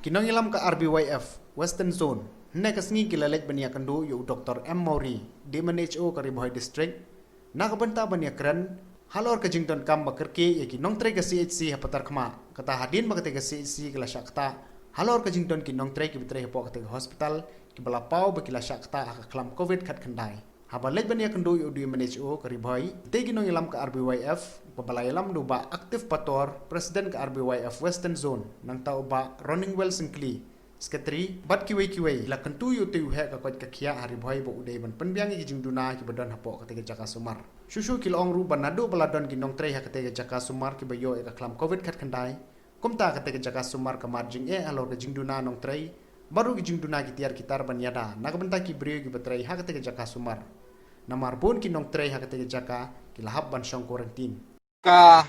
Kinong ilam ka RBYF Western Zone. Hne kasngi kilalek bania kandu yu Dr. M. Mauri, DMNHO Kariboy District. Nakabanta bania keren halor ka jington kam bakerke ya kinong tre ka CHC hapatar kama. Kata hadin bakate ka CHC kala syakta. Halor ka jington kinong tre ki bitre hapo kate hospital ki balapau bakila syakta haka klam COVID kat kendai. Habalek bania kandu yu DMNHO Kariboy. Te kinong ilam ka RBYF Pabalayalam do ba aktif pator Presiden ke RBYF Western Zone nang tau ba Running Well Singkli Sekretari bat kiwai la kentu yu tu he ka kwat ka kia hari bhai bo udai ban penbiang ki jingduna ki badan hapo ka tege jaka sumar susu kilong ru banado baladon ki nong trei ha ka tege jaka sumar ki bayo e ka klam covid khat khandai kumta ka tege jaka sumar ka marjing e alor ka jingduna nong trei baru ki jingduna ki tiar kitar ban yada nakabenta ki brio ki batrai ha ka tege jaka sumar namar pun ki nong trei ha ka tege jaka ki lahab ban syong quarantine ka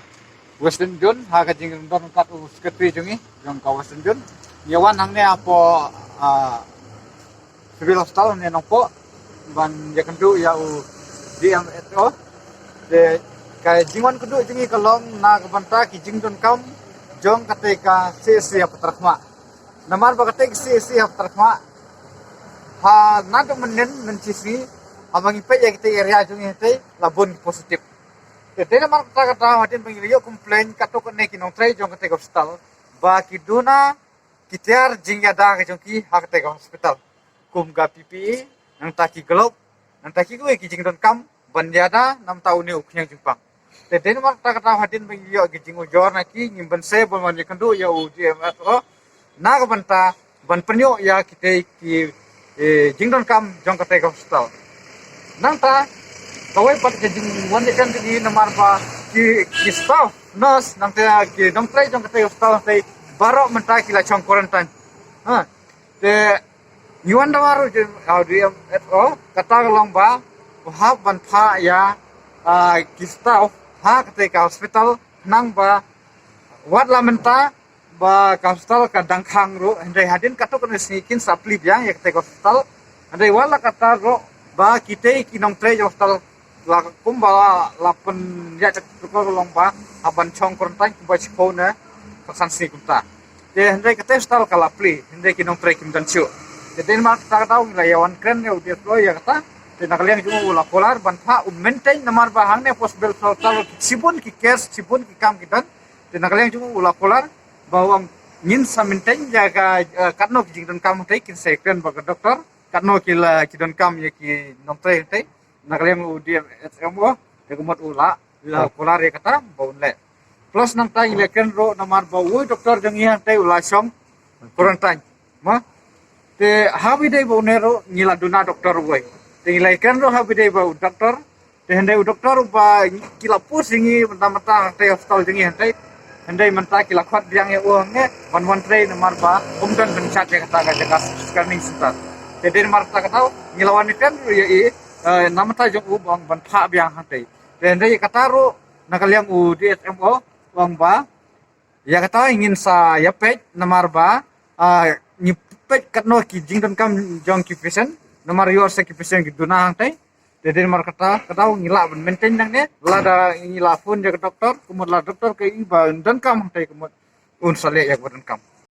Western Zone ha ka jing don kat sekretari jungi jong ka Western Zone yawan hang ne apo civil hospital ne nopo ban ya kendu ya u DMSO de ka jingwan kendu jungi kalong na ka banta ki jing don kam jong kate ka CC apatrakma namar ba kate CC apatrakma ha na to menen mencisi abangi pe ya kite area jungi te labun positif. Jadi nama kata hadin pengilio komplain kato kene kinong tray jong kate hospital ba kiduna kitiar jingya da ke jongki hak te hospital kum ga PPE nang taki globe nang taki gue ki jing don kam banjada 6 tahun ni uknyang jupang. Jadi nama kata hadin pengilio ki jing ujor naki ngimben se bon man yakandu ya UGMSO na ka banta ban penyo ya kite ki jing don kam jong kate hospital. Nang ta kawai pat ke jing wan kan di namar ba ki staff nurse nang te ki dong trai jong kate hospital te baro menta kila chong quarantine ha te yuan damaru je audio kata long ba ha ban pha ya ki staff ha kate ka hospital nang ba wat la menta ba ka hospital ka dangkhang ro ndai hadin kato kan snikin sapli ya kate hospital ndai wala kata ro ba kite kinong trai hospital la kumbala lapen ya cek ko lomba aban chong quarantine kumba chiko na pasan si kumta de hendai kate stal kala pli hendai kinong trek kim dan chu de den ma ta tahu la yawan kren ya udah pro ya kata de nakalian cuma ula polar ban pa maintain namar bahang ne possible total sibun ki cares sibun ki kam kitan de nakalian cuma ula polar bahwa ngin sa maintain jaga katno ki jing kam tai kin sekren ba doktor katno kila ki don kam ya ki nong trek tai nakalian udah SMO de kumot ula la polar ya kata baun le plus nang tay leken ro namar bawu doktor jang ihan tay ula song quarantine ma te habi dei bawu nero ngila duna doktor woi te leken ro habi dei bawu doktor te hendai doktor ba kila pusingi mata tay hospital jang ihan tay hendai menta kila khat jang ya uang wan tray namar ba umdan benchat ya kata ga jaga scanning center te den mar ta kata ngilawan ikan ya namata jong ubang ban pha biang hantai dan hendai kata ro nakaliang u DSMO wang ba ya kata ingin sa ya pej namar ba nyipet katno ki jing don kam jong ki pesen namar yor sa ki pesen ki duna hang tai de mar kata ngila ben maintain nang ne lada ngila phone je doktor kumut la doktor ke iba don kam hang tai kumut un sale ya don kam